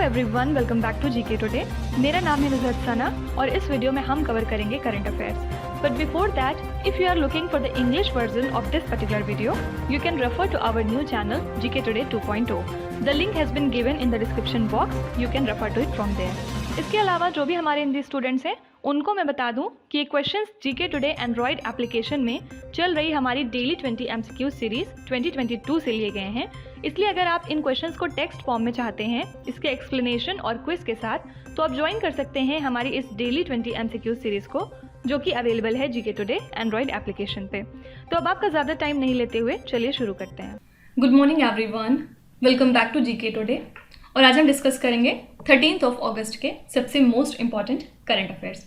Everyone, welcome back to GK Today. मेरा नाम है नुज़हत सना और इस वीडियो में हम कवर करेंगे current affairs. But before that, if you are looking for the English version of this particular video, you can refer to our new channel GK Today 2.0। The link has been given in the description box, you can refer to it from there. इसके अलावा जो भी हमारे Hindi students हैं उनको मैं बता दूं कि ये questions GK today Android application में चल रही हमारी डेली 20 MCQ सीरीज 2022 से लिए गए हैं। इसलिए अगर आप इन क्वेश्चंस को टेक्स्ट फॉर्म में चाहते हैं इसके एक्सप्लेनेशन और क्विज के साथ, तो आप ज्वाइन कर सकते हैं हमारी इस डेली 20 MCQ सीरीज को, जो कि अवेलेबल है जीके टुडे एंड्रॉयड एप्लीकेशन पे। तो अब आपका ज़्यादा टाइम नहीं लेते हुए चलिए शुरू करते हैं। Good morning everyone, welcome back to GK Today. और आज हम डिस्कस करेंगे 13 अगस्त के सबसे most important current affairs.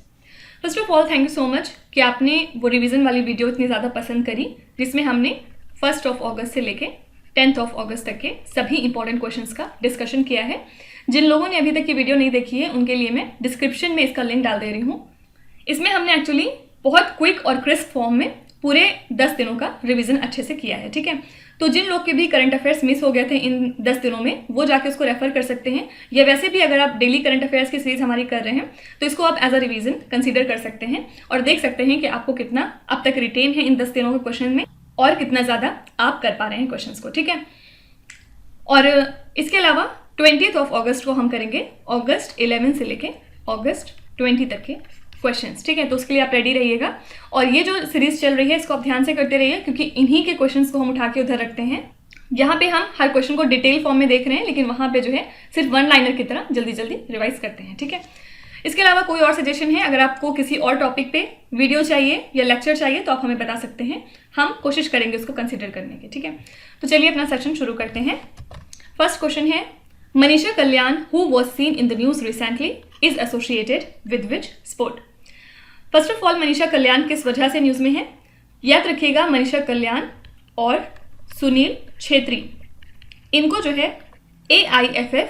First of all, thank you so much कि आपने वो रिवीजन वाली वीडियो इतनी ज़्यादा पसंद करी, जिसमें हमने 1 अगस्त से लेके 10 अगस्त तक के सभी इंपॉर्टेंट क्वेश्चंस का डिस्कशन किया है। जिन लोगों ने अभी तक ये वीडियो नहीं देखी है उनके लिए मैं डिस्क्रिप्शन में इसका लिंक डाल दे रही हूँ। इसमें हमने एक्चुअली बहुत क्विक और क्रिस्प फॉर्म में पूरे 10 दिनों का रिवीजन अच्छे से किया है, ठीक है। तो जिन लोग के भी करंट अफेयर्स मिस हो गए थे इन 10 दिनों में, वो जाके उसको रेफर कर सकते हैं, या वैसे भी अगर आप डेली करंट अफेयर्स की सीरीज हमारी कर रहे हैं तो इसको आप एज अ रिवीजन कंसीडर कर सकते हैं और देख सकते हैं कि आपको कितना अब तक रिटेन है इन 10 दिनों के क्वेश्चन में और कितना ज़्यादा आप कर पा रहे हैं क्वेश्चंस को, ठीक है। और इसके अलावा 20 अगस्त को हम करेंगे अगस्त 11 से लेके अगस्त 20 तक के क्वेश्चंस, ठीक है। तो उसके लिए आप रेडी रहिएगा और ये जो सीरीज चल रही है इसको आप ध्यान से करते रहिए, क्योंकि इन्हीं के क्वेश्चंस को हम उठा के उधर रखते हैं। यहाँ पे हम हर क्वेश्चन को डिटेल फॉर्म में देख रहे हैं, लेकिन वहाँ पे जो है सिर्फ वन लाइनर की तरह जल्दी जल्दी रिवाइज करते हैं, ठीक है। इसके अलावा कोई और सजेशन है, अगर आपको किसी और टॉपिक पे वीडियो चाहिए या लेक्चर चाहिए तो आप हमें बता सकते हैं, हम कोशिश करेंगे उसको कंसिडर करने की, ठीक है। तो चलिए अपना सेशन शुरू करते हैं। फर्स्ट क्वेश्चन है, Manisha Kalyan who was seen in the news recently is associated with which sport. First of all, Manisha Kalyan किस वजह से न्यूज में है? याद रखिएगा, मनीषा कल्याण और सुनील छेत्री, इनको जो है AIFF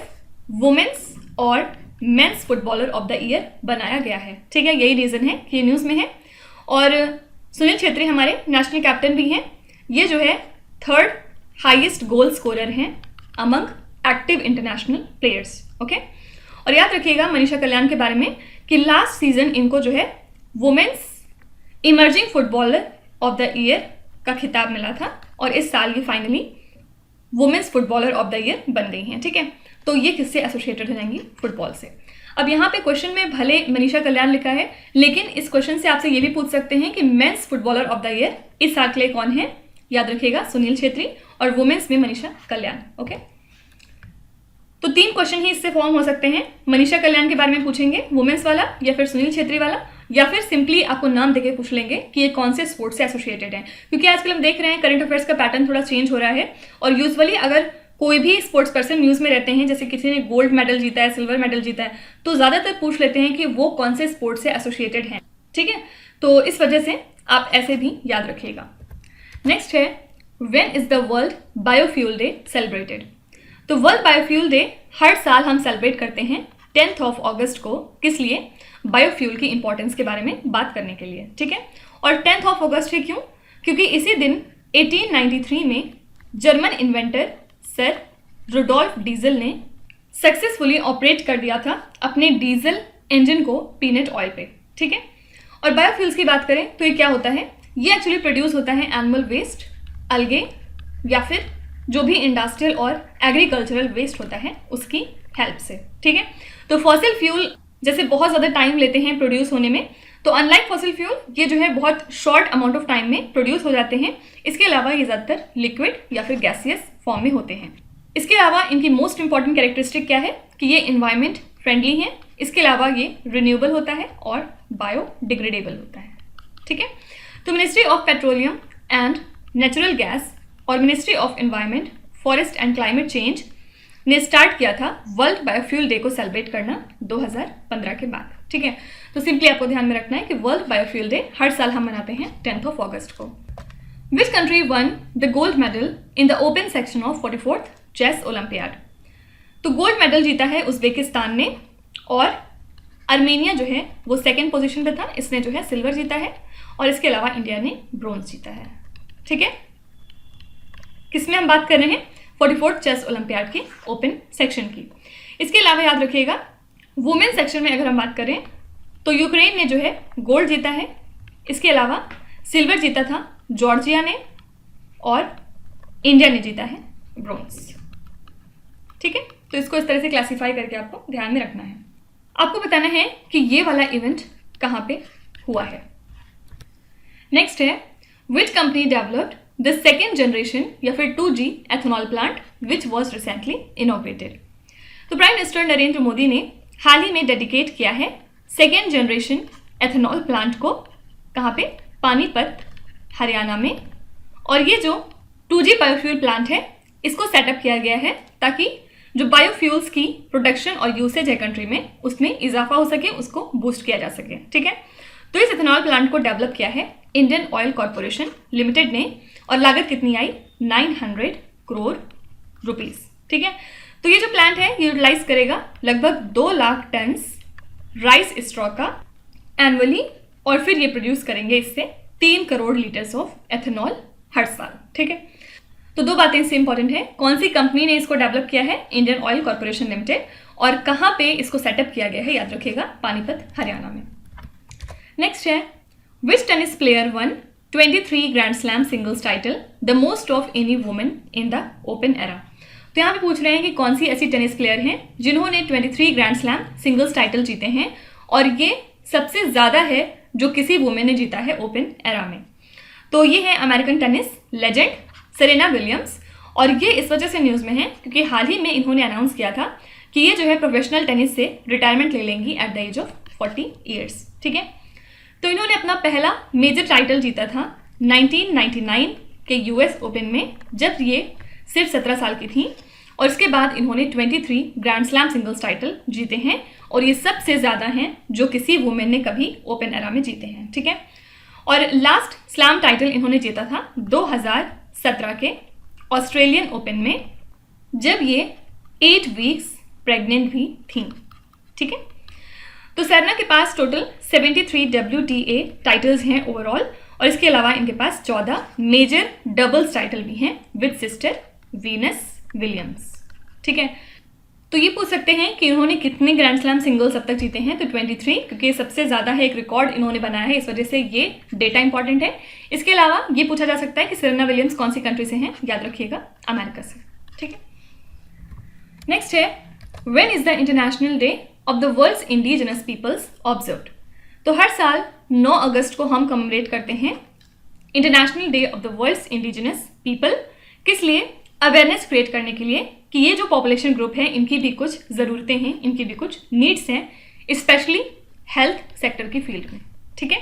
वुमेन्स और men's footballer of the year बनाया गया है, ठीक है। यही रीजन है कि ये न्यूज में है। और सुनील छेत्री हमारे नेशनल कैप्टन भी हैं। ये जो है 3rd हाईएस्ट गोल स्कोरर हैं among active international players, okay. और याद रखिएगा मनीषा कल्याण के बारे में कि लास्ट सीजन इनको जो है women's emerging footballer of the year का खिताब मिला था और इस साल ये finally women's footballer of the year बन गई हैं, ठीक है। तो ये किससे एसोसिएटेड हो जाएंगी? फुटबॉल से। अब यहाँ पे क्वेश्चन में भले मनीषा कल्याण लिखा है, लेकिन इस क्वेश्चन से आपसे ये भी पूछ सकते हैं कि men's footballer of the year इस साल के लिए कौन है? याद रखिएगा, सुनील छेत्री, और वुमेन्स में मनीषा कल्याण, ओके। तो 3 क्वेश्चन ही इससे फॉर्म हो सकते हैं। मनीषा कल्याण के बारे में पूछेंगे, वुमेन्स वाला, या फिर सुनील छेत्री वाला, या फिर सिंपली आपको नाम देके पूछ लेंगे कि ये कौन से स्पोर्ट्स से एसोसिएटेड हैं। क्योंकि आजकल हम देख रहे हैं करंट अफेयर्स का पैटर्न थोड़ा चेंज हो रहा है और यूजुअली अगर कोई भी स्पोर्ट्स पर्सन न्यूज़ में रहते हैं, जैसे किसी ने गोल्ड मेडल जीता है, सिल्वर मेडल जीता है, तो ज़्यादातर पूछ लेते हैं कि वो कौन से स्पोर्ट्स से एसोसिएटेड हैं, ठीक है। तो इस वजह से आप ऐसे भी याद रखिएगा। नेक्स्ट है, when is the world biofuel day celebrated. तो वर्ल्ड बायोफ्यूल डे हर साल हम सेलिब्रेट करते हैं 10 अगस्त को। किस लिए? बायोफ्यूल की इंपॉर्टेंस के बारे में बात करने के लिए, ठीक है। और 10 अगस्त ही क्यों? क्योंकि इसी दिन 1893 में German inventor Sir Rudolf Diesel ने सक्सेसफुली ऑपरेट कर दिया था अपने डीजल इंजन को पीनट ऑयल पे, ठीक है। और बायोफ्यूल्स की बात करें तो ये क्या होता है? ये एक्चुअली प्रोड्यूस होता है एनिमल वेस्ट, अलगे, या फिर जो भी इंडस्ट्रियल और एग्रीकल्चरल वेस्ट होता है उसकी हेल्प से, ठीक है। तो फॉसिल फ्यूल जैसे बहुत ज़्यादा टाइम लेते हैं प्रोड्यूस होने में, तो अनलाइक फॉसिल फ्यूल ये जो है बहुत शॉर्ट अमाउंट ऑफ टाइम में प्रोड्यूस हो जाते हैं। इसके अलावा ये ज़्यादातर लिक्विड या फिर गैसियस फॉर्म में होते हैं। इसके अलावा इनकी मोस्ट इंपॉर्टेंट कैरेक्टरिस्टिक क्या है कि ये इन्वायरमेंट फ्रेंडली है। इसके अलावा ये रिन्यूएबल होता है और बायोडिग्रेडेबल होता है, ठीक है। तो ministry of petroleum and natural gas और ministry of environment, forest and climate change ने स्टार्ट किया था वर्ल्ड बायोफ्यूल डे को सेलिब्रेट करना 2015 के बाद, ठीक है। तो सिंपली आपको ध्यान में रखना है कि वर्ल्ड बायोफ्यूल डे हर साल हम मनाते हैं 10 अगस्त को। Which country won the gold medal in the open section of 44th chess olympiad. तो गोल्ड मेडल जीता है उज्बेकिस्तान ने और अर्मेनिया जो है वो 2nd पोजीशन पे था, इसने जो है सिल्वर जीता है, और इसके अलावा इंडिया ने ब्रोंज जीता है, ठीक है। किसमें हम बात कर रहे हैं? 44th चेस ओलंपियाड की ओपन सेक्शन की। इसके अलावा याद रखिएगा वुमेन सेक्शन में अगर हम बात करें तो यूक्रेन ने जो है गोल्ड जीता है, इसके अलावा सिल्वर जीता था जॉर्जिया ने और इंडिया ने जीता है ब्रोंज। ठीक है, तो इसको इस तरह से क्लासिफाई करके आपको ध्यान में रखना है। आपको बताना है कि ये वाला इवेंट कहाँ पे हुआ है। नेक्स्ट है which company developed the second generation या फिर 2G ethanol plant which was recently innovated. तो प्राइम मिनिस्टर नरेंद्र मोदी ने हाल ही में डेडिकेट किया है सेकेंड जनरेशन एथेनॉल प्लांट को, कहाँ पे, पानीपत हरियाणा में। और ये जो 2G बायोफ्यूल प्लांट है इसको सेटअप किया गया है ताकि जो बायोफ्यूल्स की प्रोडक्शन और यूसेज है कंट्री में उसमें इजाफा हो सके, उसको बूस्ट किया जा सके। ठीक है, तो इस एथेनॉल प्लांट को डेवलप किया है इंडियन ऑयल कॉरपोरेशन लिमिटेड ने और लागत कितनी आई 900 करोड़ रुपीस। ठीक है, तो ये जो प्लांट है ये यूटिलाइज करेगा लगभग 2 लाख टन राइस स्ट्रॉ का एनुअली और फिर ये प्रोड्यूस करेंगे इससे 3 करोड़ लीटर्स ऑफ एथेनॉल हर साल। ठीक है, तो 2 बातें इससे इंपॉर्टेंट है, कौन सी कंपनी ने इसको डेवलप किया है, इंडियन ऑयल कॉरपोरेशन लिमिटेड, और कहाँ पे इसको सेटअप किया गया है, याद रखिएगा पानीपत हरियाणा में। नेक्स्ट है which tennis player won 23 grand slam singles title the most of any women in the open era. तो यहाँ पे पूछ रहे हैं कि कौन सी ऐसी टेनिस प्लेयर हैं जिन्होंने 23 ग्रैंड स्लैम सिंगल्स टाइटल जीते हैं और ये सबसे ज़्यादा है जो किसी वुमेन ने जीता है ओपन एरा में। तो ये है American tennis legend Serena Williams, और ये इस वजह से न्यूज़ में है क्योंकि हाल ही में इन्होंने अनाउंस किया था कि ये जो है प्रोफेशनल टेनिस से रिटायरमेंट ले लेंगी at the age of 40 years. ठीक है, तो इन्होंने अपना पहला मेजर टाइटल जीता था 1999 के यूएस ओपन में जब ये सिर्फ 17 साल की थी, और इसके बाद इन्होंने 23 ग्रैंड स्लैम सिंगल्स टाइटल जीते हैं और ये सबसे ज़्यादा हैं जो किसी वुमेन ने कभी ओपन एरा में जीते हैं। ठीक है, और लास्ट स्लैम टाइटल इन्होंने जीता था 2017 के ऑस्ट्रेलियन ओपन में जब ये 8 वीक्स प्रेग्नेंट भी थीं। ठीक है, तो सेरेना के पास टोटल 73 WTA टाइटल्स हैं ओवरऑल, और इसके अलावा इनके पास 14 मेजर डबल्स टाइटल भी हैं विद सिस्टर वीनस विलियम्स। ठीक है, तो ये पूछ सकते हैं कि इन्होंने कितने ग्रैंड स्लैम सिंगल्स अब तक जीते हैं, तो 23, क्योंकि सबसे ज़्यादा है, एक रिकॉर्ड इन्होंने बनाया है, इस वजह से ये डेटा इंपॉर्टेंट है। इसके अलावा ये पूछा जा सकता है कि सेरेना विलियम्स कौन सी कंट्री से हैं, याद रखिएगा अमेरिका से। ठीक है, नेक्स्ट है when is the international day of the world's indigenous peoples observed. तो हर साल 9 अगस्त को हम कमेमोरेट करते हैं international day of the world's indigenous people. किस लिए? अवेयरनेस क्रिएट करने के लिए कि ये जो पॉपुलेशन ग्रुप है इनकी भी कुछ ज़रूरतें हैं, इनकी भी कुछ नीड्स हैं, स्पेशली हेल्थ सेक्टर की फील्ड में। ठीक है,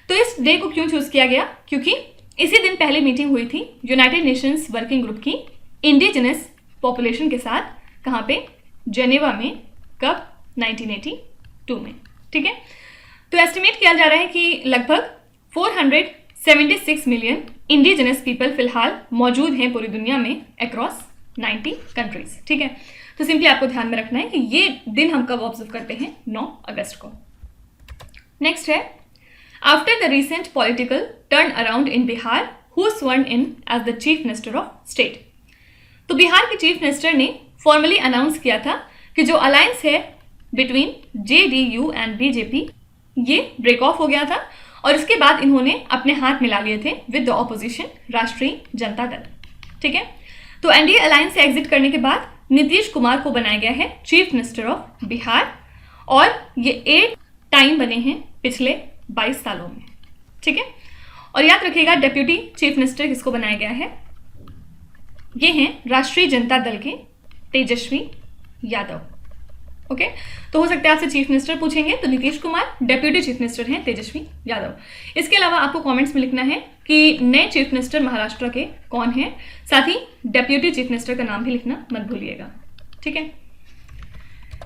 तो इस डे को क्यों चूज़ किया गया? क्योंकि इसी दिन पहले मीटिंग हुई थी यूनाइटेड नेशंस वर्किंग ग्रुप की इंडिजिनस पॉपुलेशन के साथ, कहाँ पे? जेनेवा में। कब? 1982 में। ठीक है, तो एस्टिमेट किया जा रहा है कि लगभग 476 मिलियन इंडिजिनस पीपल फिलहाल मौजूद हैं पूरी दुनिया में अक्रॉस 90 कंट्रीज। ठीक है, तो सिंपली आपको ध्यान में रखना है कि ये दिन हम कब ऑब्जर्व करते हैं, 9 अगस्त को। नेक्स्ट है after the recent political turn around in Bihar who sworn in as the chief minister of state. तो बिहार के चीफ मिनिस्टर ने फॉर्मली अनाउंस किया था कि जो अलायंस है बिटवीन JDU एंड BJP ये ब्रेक ऑफ हो गया था, और इसके बाद इन्होंने अपने हाथ मिला लिए थे विद द ऑपोजिशन राष्ट्रीय जनता दल। ठीक है, तो NDA अलायंस से एग्जिट करने के बाद नीतीश कुमार को बनाया गया है चीफ मिनिस्टर ऑफ बिहार, और ये 8 टाइम बने हैं पिछले 22 सालों में। ठीक है, और याद रखिएगा डेप्यूटी चीफ मिनिस्टर किसको बनाया गया है, ये हैं राष्ट्रीय जनता दल के तेजस्वी यादव। ओके, तो हो सकता है आपसे चीफ मिनिस्टर पूछेंगे तो Nitish Kumar, deputy chief minister हैं तेजस्वी यादव। इसके अलावा आपको कमेंट्स में लिखना है कि नए चीफ मिनिस्टर महाराष्ट्र के कौन हैं, साथ ही डेप्यूटी चीफ मिनिस्टर का नाम भी लिखना मत भूलिएगा। ठीक है,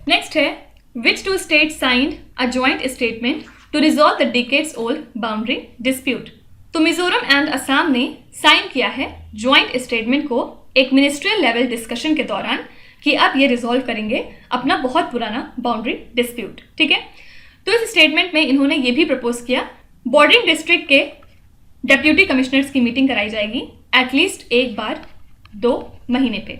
नेक्स्ट है which 2 states signed a joint statement to resolve the decades old boundary dispute. तो मिजोरम एंड असम ने साइन किया है जॉइंट स्टेटमेंट को एक मिनिस्ट्रियल लेवल डिस्कशन के दौरान कि अब ये रिजॉल्व करेंगे अपना बहुत पुराना बाउंड्री डिस्प्यूट। ठीक है, तो इस स्टेटमेंट में इन्होंने ये भी प्रपोज किया बॉर्डरिंग डिस्ट्रिक्ट के डेप्यूटी कमिश्नर्स की मीटिंग कराई जाएगी एटलीस्ट एक बार 2 महीने पे।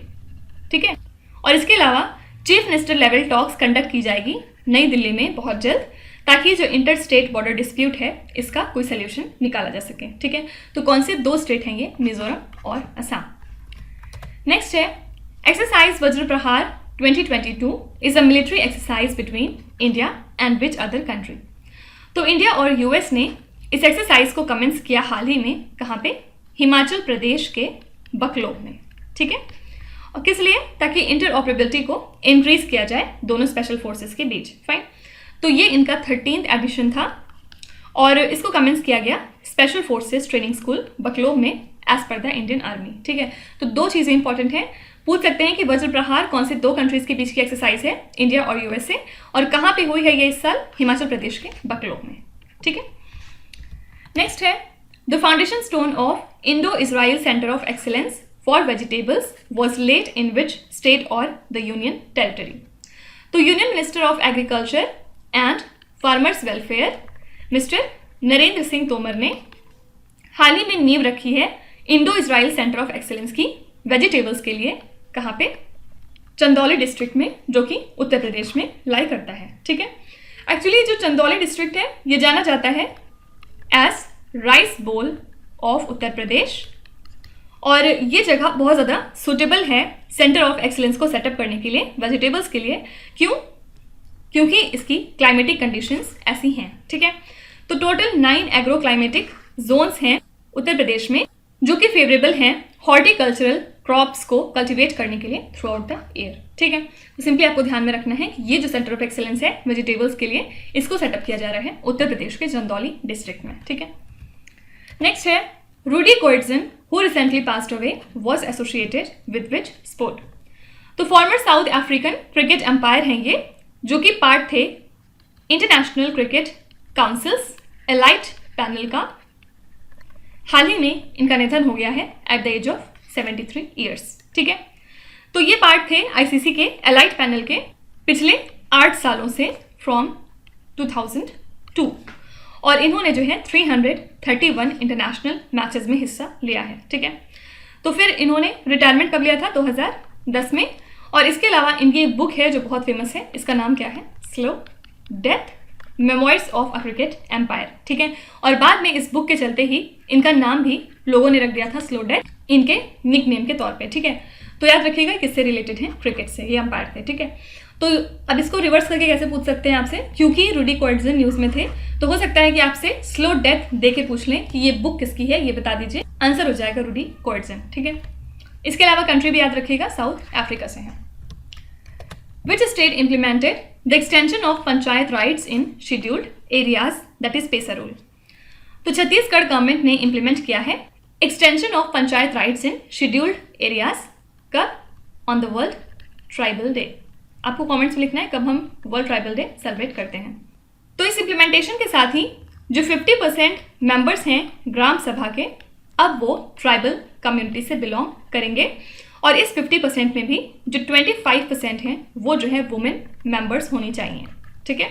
ठीक है, और इसके अलावा chief minister level talks conduct की जाएगी नई दिल्ली में बहुत जल्द, ताकि जो इंटर स्टेट बॉर्डर डिस्प्यूट है इसका कोई सोल्यूशन निकाला जा सके। ठीक है, तो कौन से 2 स्टेट हैं ये? मिजोरम और असम। नेक्स्ट है एक्सरसाइज वज्र प्रहार 2022 is a military exercise between India and which other country. तो इंडिया और यूएस ने इस एक्सरसाइज को कमेंस किया हाल ही में, कहाँ पे? हिमाचल प्रदेश के बकलोह में। ठीक है, और किस लिए? ताकि इंटरऑपरेबिलिटी को इंक्रीज किया जाए दोनों स्पेशल फोर्सेस के बीच। फाइन, तो ये इनका 13th एडिशन था और इसको कमेंस किया गया special forces training school Bakloh में as per the Indian army. ठीक है, तो 2 चीज़ें इंपॉर्टेंट हैं। पूछ सकते हैं कि वज्र प्रहार कौन से 2 कंट्रीज के बीच की एक्सरसाइज है, इंडिया और यूएस से, और कहाँ पे हुई है ये इस साल? हिमाचल प्रदेश के बकलोह में। ठीक है, नेक्स्ट है the foundation stone of Indo Israel centre of excellence for vegetables was laid in which state और द यूनियन टेरिटरी। तो union minister of agriculture and farmers welfare mister Narendra Singh Tomar ने हाल ही में नींव रखी है Indo Israel centre of excellence की वेजिटेबल्स के लिए। कहाँ पे? चंदौली डिस्ट्रिक्ट में, जो कि उत्तर प्रदेश में लाई करता है। ठीक है, एक्चुअली जो चंदौली डिस्ट्रिक्ट है ये जाना जाता है as rice bowl of Uttar Pradesh, और ये जगह बहुत ज़्यादा सुटेबल है सेंटर ऑफ एक्सीलेंस को सेटअप करने के लिए वेजिटेबल्स के लिए। क्यों? क्योंकि इसकी क्लाइमेटिक कंडीशंस ऐसी हैं। ठीक है, तो टोटल 9 एग्रो क्लाइमेटिक जोन्स हैं उत्तर प्रदेश में, जो कि फेवरेबल हैं हॉर्टिकल्चरल क्रॉप्स को कल्टीवेट करने के लिए थ्रू आउट द ईयर। ठीक है, तो सिंपली आपको ध्यान में रखना है कि ये जो सेंटर ऑफ एक्सीलेंस है वेजिटेबल्स के लिए, इसको सेटअप किया जा रहा है उत्तर प्रदेश के चंदौली डिस्ट्रिक्ट में। ठीक है, नेक्स्ट है Rudi Koertzen who recently passed away was associated with which sport. तो former South African cricket umpire हैं ये, जो कि पार्ट थे international cricket council's elite panel का। हाल ही में इनका निधन हो गया है at the age of 73 years. ठीक है, तो ये पार्ट थे आईसीसी के एलाइट पैनल के पिछले 8 सालों से फ्रॉम 2002, और इन्होंने जो है 331 इंटरनेशनल मैचेस में हिस्सा लिया है। ठीक है, तो फिर इन्होंने रिटायरमेंट कब लिया था? 2010 में। और इसके अलावा इनकी एक बुक है जो बहुत फेमस है, इसका नाम क्या है? Slow death memoirs of a cricket umpire. ठीक है, और बाद में इस बुक के चलते ही इनका नाम भी लोगों ने रख दिया था स्लो डेथ, इनके निक नेम के तौर पे। ठीक है, तो याद रखिएगा किससे रिलेटेड है? क्रिकेट से, ये एम्पायर थे। ठीक है, तो अब इसको रिवर्स करके कैसे पूछ सकते हैं आपसे? क्योंकि रूडी कोएट्सन न्यूज़ में थे, तो हो सकता है कि आपसे स्लो डेथ दे के पूछ लें कि ये बुक किसकी है, ये बता दीजिए, आंसर हो जाएगा रूडी कोएट्सन। ठीक है, इसके अलावा कंट्री भी याद रखिएगा, साउथ अफ्रीका से है। Which state implemented the extension of panchayat rights in scheduled areas, that is PESA rule? तो छत्तीसगढ़ गवर्नमेंट ने इंप्लीमेंट किया है extension of panchayat rights in scheduled areas. कब? On the world tribal day. आपको कमेंट्स में लिखना है कब हम वर्ल्ड ट्राइबल डे सेलिब्रेट करते हैं। तो इस इम्प्लीमेंटेशन के साथ ही जो 50% मेंबर्स हैं ग्राम सभा के, अब वो ट्राइबल कम्युनिटी से बिलोंग करेंगे, और इस 50% में भी जो 25% हैं वो जो है वुमेन मेंबर्स होनी चाहिए। ठीक है,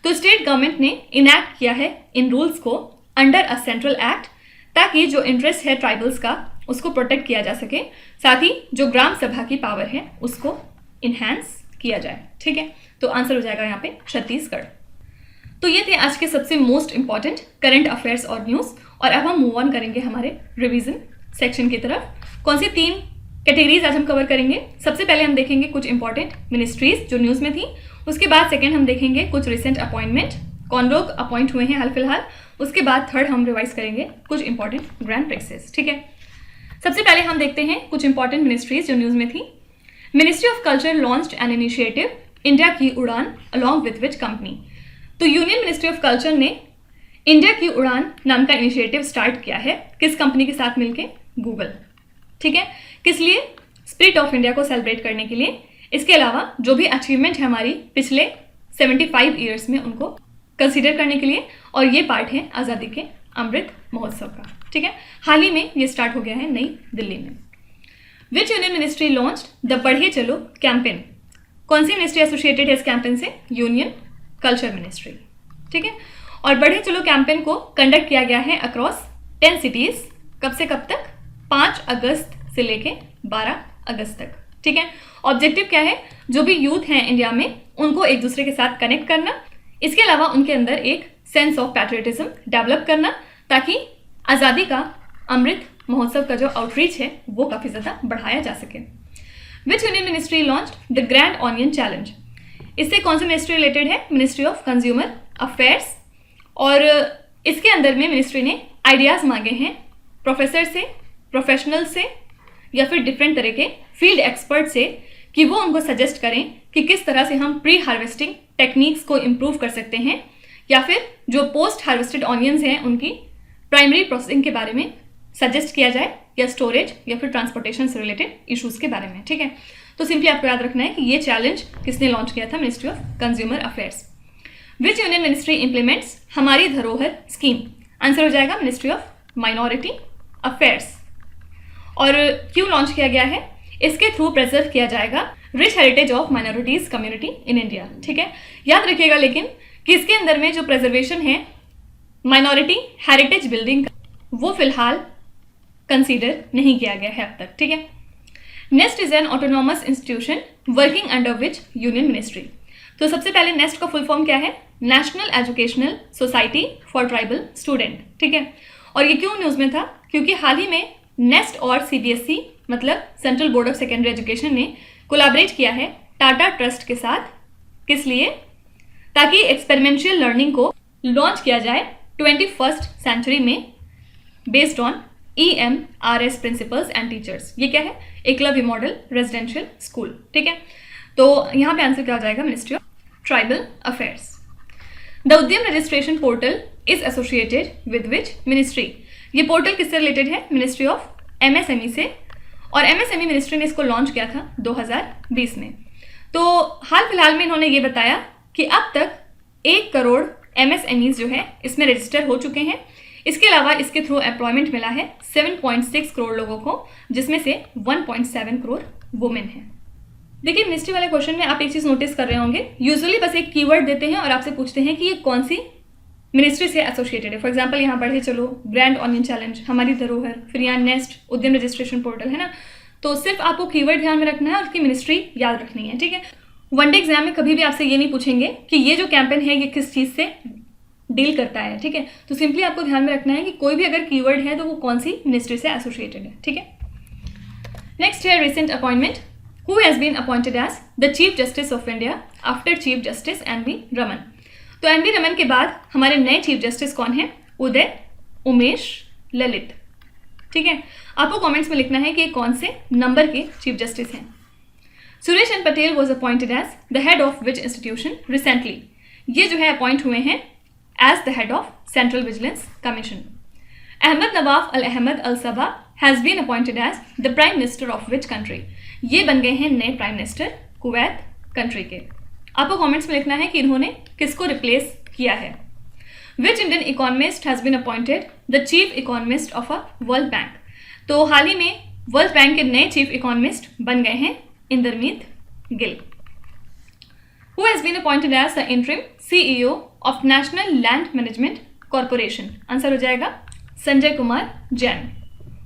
तो स्टेट गवर्नमेंट ने इनैक्ट किया है इन रूल्स को अंडर अ सेंट्रल एक्ट, ताकि जो इंटरेस्ट है ट्राइबल्स का उसको प्रोटेक्ट किया जा सके, साथ ही जो ग्राम सभा की पावर है उसको इन्हांस किया जाए। ठीक है, तो आंसर हो जाएगा यहाँ पे छत्तीसगढ़। तो ये थे आज के सबसे मोस्ट इंपॉर्टेंट करंट अफेयर्स और न्यूज़, और अब हम मूव ऑन करेंगे हमारे रिवीजन सेक्शन की तरफ। कौन सी 3 कैटेगरीज आज हम कवर करेंगे? सबसे पहले हम देखेंगे कुछ इंपॉर्टेंट मिनिस्ट्रीज जो न्यूज़ में थी, उसके बाद सेकंड हम देखेंगे कुछ रिसेंट अपॉइंटमेंट, कौन लोग अपॉइंट हुए हैं हाल फिलहाल, उसके बाद थर्ड हम रिवाइज करेंगे कुछ इंपॉर्टेंट ग्रैंड प्रिक्सेस। ठीक है, सबसे पहले हम देखते हैं कुछ इंपॉर्टेंट मिनिस्ट्रीज जो न्यूज़ में थी। Ministry of culture launched an initiative India की उड़ान अलॉन्ग विथ विच कंपनी। तो यूनियन मिनिस्ट्री ऑफ कल्चर ने इंडिया की उड़ान नाम का इनिशिएटिव स्टार्ट किया है, किस कंपनी के साथ मिलके? गूगल। ठीक है, किस लिए? स्पिरिट ऑफ इंडिया को सेलिब्रेट करने के लिए। इसके अलावा जो भी अचीवमेंट है हमारी पिछले 75 ईयर्स में उनको कंसीडर करने के लिए, और ये पार्ट है आज़ादी के अमृत महोत्सव का। ठीक है, हाल ही में ये स्टार्ट हो गया है नई दिल्ली में। विच यूनियन मिनिस्ट्री लॉन्च्ड द बढ़े चलो कैंपेन। कौन सी मिनिस्ट्री एसोसिएटेड है इस कैंपेन से? Union culture ministry. ठीक है, और बढ़े चलो कैंपेन को कंडक्ट किया गया है अक्रॉस 10 सिटीज। कब से कब तक? 5 अगस्त से लेके 12 अगस्त तक। ठीक है। ऑब्जेक्टिव क्या है? जो भी यूथ हैं इंडिया में उनको एक दूसरे के साथ कनेक्ट करना, इसके अलावा उनके अंदर एक सेंस ऑफ पैट्रियटिज्म डेवलप करना, ताकि आज़ादी का अमृत महोत्सव का जो आउटरीच है वो काफ़ी ज़्यादा बढ़ाया जा सके। विच union ministry launched the grand onion challenge? इससे कौन सी मिनिस्ट्री रिलेटेड है? Ministry of consumer affairs. और इसके अंदर में मिनिस्ट्री ने आइडियाज़ मांगे हैं प्रोफेसर से, प्रोफेशनल से, या फिर डिफरेंट तरह के फील्ड एक्सपर्ट से, कि वो उनको सजेस्ट करें कि किस तरह से हम प्री हार्वेस्टिंग टेक्निक्स को इम्प्रूव कर सकते हैं, या फिर जो पोस्ट हार्वेस्टेड ऑनियंस हैं उनकी प्राइमरी प्रोसेसिंग के बारे में सजेस्ट किया जाए, या स्टोरेज या फिर ट्रांसपोर्टेशन से रिलेटेड इश्यूज़ के बारे में। ठीक है, तो सिंपली आपको याद रखना है कि ये चैलेंज किसने लॉन्च किया था? Ministry of consumer affairs. Which union ministry implements हमारी धरोहर स्कीम? आंसर हो जाएगा मिनिस्ट्री ऑफ माइनॉरिटी अफेयर्स। और क्यों लॉन्च किया गया है? इसके थ्रू प्रिजर्व किया जाएगा rich heritage of minorities community in India. ठीक है, याद रखिएगा लेकिन कि इसके अंदर में जो प्रिजर्वेशन है माइनॉरिटी हेरिटेज बिल्डिंग वो फिलहाल कंसीडर नहीं किया गया है अब तक। ठीक है, nest is an autonomous institution working under which union ministry? तो सबसे पहले नेस्ट का फुल फॉर्म क्या है? National educational society for tribal student. ठीक है, और ये क्यों न्यूज़ में था? क्योंकि हाल ही में नेस्ट और सीबीएसई मतलब central board of secondary education ने कोलैबोरेट किया है टाटा ट्रस्ट के साथ। किस लिए? ताकि एक्सपेरिमेंशियल लर्निंग को लॉन्च किया जाए 21st सेंचुरी में based on EMRS principals and teachers. ये क्या है? Eklavya model residential school. ठीक है, तो यहाँ पे आंसर क्या हो जाएगा? Ministry of tribal affairs. The Udyam registration portal is associated with which ministry? ये पोर्टल किससे रिलेटेड है? मिनिस्ट्री ऑफ MSME से। और MSME मिनिस्ट्री ने इसको लॉन्च किया था 2020 में। तो हाल फिलहाल में इन्होंने ये बताया कि अब तक 1 करोड़ MSMEs जो है इसमें रजिस्टर हो चुके हैं। इसके अलावा इसके थ्रू एम्प्लॉयमेंट मिला है 7.6 करोड़ लोगों को, जिसमें से 1.7 करोड़ वुमेन हैं। देखिए, मिनिस्ट्री वाले क्वेश्चन में आप एक चीज़ नोटिस कर रहे होंगे, यूजुअली बस एक कीवर्ड देते हैं और आपसे पूछते हैं कि ये कौन सी मिनिस्ट्री से एसोसिएटेड है। फॉर एग्जाम्पल यहाँ पढ़े चलो ग्रैंड ऑनियन चैलेंज, हमारी धरोहर, फिर यहाँ नेस्ट, उद्यम रजिस्ट्रेशन पोर्टल, है ना। तो सिर्फ आपको कीवर्ड ध्यान में रखना है और उसकी मिनिस्ट्री याद रखनी है। ठीक है, वनडे एग्जाम में कभी भी आपसे ये नहीं पूछेंगे कि ये जो कैंपेन है ये किस चीज़ से डील करता है। ठीक है, तो सिंपली आपको ध्यान में रखना है कि कोई भी अगर कीवर्ड है तो वो कौन सी मिनिस्ट्री से एसोसिएटेड है। ठीक है, नेक्स्ट है recent appointment. Who has been appointed as the chief justice of India after chief justice NV Raman? तो NV रमन के बाद हमारे नए चीफ जस्टिस कौन है? उदय उमेश ललित। ठीक है, आपको कमेंट्स में लिखना है कि कौन से नंबर के चीफ जस्टिस हैं। Suresh N Patel was appointed as the head of which institution recently? ये जो है अपॉइंट हुए हैं as the head of central vigilance commission. Ahmad Nawaf Al Ahmad Al Sabah has been appointed as the prime minister of which country? ये बन गए हैं नए प्राइम मिनिस्टर कुवैत कंट्री के। आपको कमेंट्स में लिखना है कि इन्होंने किसको रिप्लेस किया है। Which Indian economist has been appointed the chief economist of a world bank? तो हाल ही में वर्ल्ड बैंक के नए चीफ इकोनॉमिस्ट बन गए हैं Indermit Gill. Who has been appointed as the interim CEO of National Land Management Corporation? Answer हो जाएगा Sanjay Kumar Jain.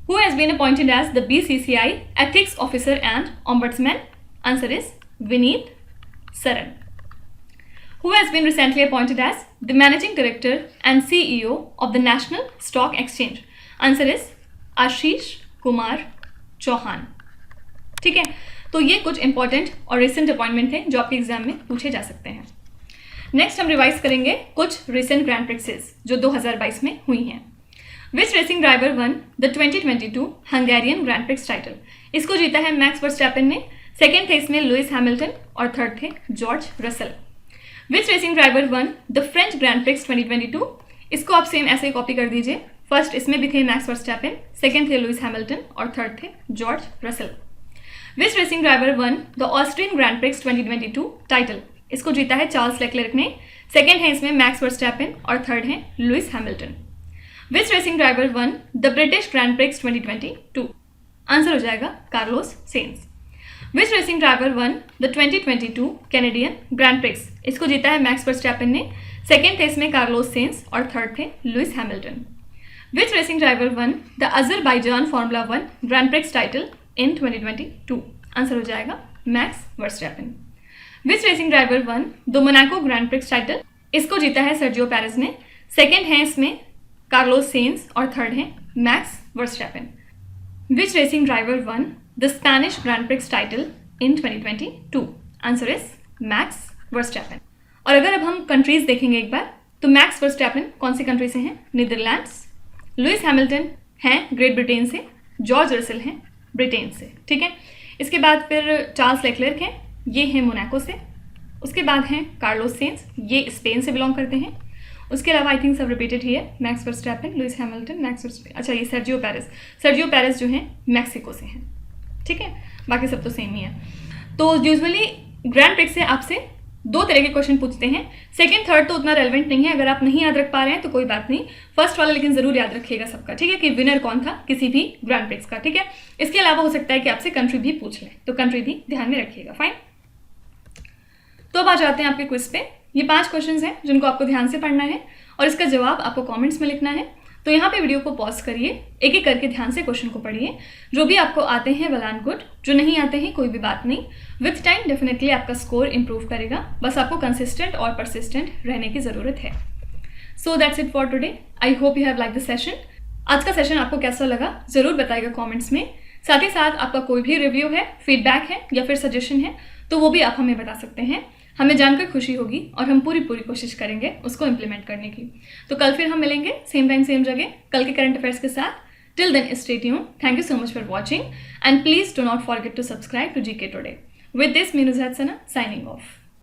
Who has been appointed as the BCCI Ethics Officer and Ombudsman? Answer is Vineet Saran. Who has been recently appointed as the Managing Director and CEO of the National Stock Exchange? Answer is Ashish Kumar Chauhan. ठीक है, तो ये कुछ important और recent appointment थे जो आपके exam में पूछे जा सकते हैं। नेक्स्ट हम रिवाइज करेंगे कुछ रिसेंट ग्रैंड प्रिक्सेस जो 2022 में हुई हैं। Which racing driver won the 2022 Hungarian grand prix title? इसको जीता है मैक्स वर्स्टैपेन ने, सेकेंड थे इसमें लुइस हैमिल्टन और थर्ड थे George Russell. Which racing driver won the French grand prix 2022? इसको आप सेम ऐसे ही कॉपी कर दीजिए। फर्स्ट इसमें भी थे मैक्स वर्स्टैपेन, सेकेंड थे लुइस हैमिल्टन और थर्ड थे George Russell. Which racing driver won the Austrian grand prix 2022 title? इसको जीता है चार्ल्स लेक्लेर्क ने, सेकेंड है इसमें मैक्स वर्स्टैपेन और थर्ड है Lewis Hamilton. Which racing driver won the British grand prix 2022? Answer हो जाएगा Carlos sense. Which racing driver won the 2022 Canadian grand prix? इसको जीता है मैक्स वर्स्टैपेन ने, सेकेंड थे इसमें कार्लोस सेंस और थर्ड थे Lewis Hamilton. Which racing driver won the Azerbaijan formula 1 grand prix title in 2022? Answer हो जाएगा max Verstappen. Which racing driver won the Monaco grand prix title? इसको जीता है सर्जियो पेरेज ने, सेकेंड है इसमें कार्लोस सेंस और थर्ड है Max Verstappen. Which racing driver won the Spanish grand prix title in 2022? Answer is max Verstappen. और अगर अब हम कंट्रीज देखेंगे एक बार, तो मैक्स वर्स्टैपेन कौन सी कंट्री से हैं? नीदरलैंड्स। लुइस हैमिल्टन हैं ग्रेट ब्रिटेन से, जॉर्ज रसेल हैं ब्रिटेन से, ठीक है। इसके बाद फिर चार्ल्स लेक्लर्क हैं, ये हैं मोनाको से। उसके बाद हैं कार्लोस सेंस, ये स्पेन से बिलोंग करते हैं। उसके अलावा आई थिंक सब रिपीटेड ही है, मैक्स वर्स्टैपेन, लुइस हैमिल्टन, अच्छा ये सर्जियो पेरेज जो हैं मैक्सिको से हैं, ठीक है। बाकी सब तो सेम ही है। तो यूजुअली ग्रैंड प्रिक्स से आपसे दो तरह के क्वेश्चन पूछते हैं, सेकंड थर्ड तो उतना रेलेवेंट नहीं है, अगर आप नहीं याद रख पा रहे हैं तो कोई बात नहीं, फर्स्ट वाला लेकिन जरूर याद रखिएगा सबका, ठीक है, कि विनर कौन था किसी भी ग्रैंड प्रिक्स का, ठीक है। इसके अलावा हो सकता है कि आपसे कंट्री भी पूछ लें, तो कंट्री भी ध्यान में रखिएगा, फाइन। तो अब आ जाते हैं आपके क्विज पे। ये 5 क्वेश्चंस हैं जिनको आपको ध्यान से पढ़ना है और इसका जवाब आपको कमेंट्स में लिखना है। तो यहाँ पे वीडियो को पॉज करिए, एक एक करके ध्यान से क्वेश्चन को पढ़िए। जो भी आपको आते हैं वेल एंड गुड, जो नहीं आते हैं कोई भी बात नहीं, विथ टाइम डेफिनेटली आपका स्कोर इंप्रूव करेगा, बस आपको कंसिस्टेंट और परसिस्टेंट रहने की ज़रूरत है। So that's it for today. I hope you have like the session. आज का सेशन आपको कैसा लगा ज़रूर बताइएगा कॉमेंट्स में। साथ ही साथ आपका कोई भी रिव्यू है, फीडबैक है या फिर सजेशन है तो वो भी आप हमें बता सकते हैं। हमें जानकर खुशी होगी और हम पूरी कोशिश करेंगे उसको इम्प्लीमेंट करने की। तो कल फिर हम मिलेंगे सेम टाइम सेम जगह कल के करंट अफेयर्स के साथ। Till then stay tuned. Thank you so much for watching and please do not forget to subscribe to GK Today। With this Meenu Sana signing of.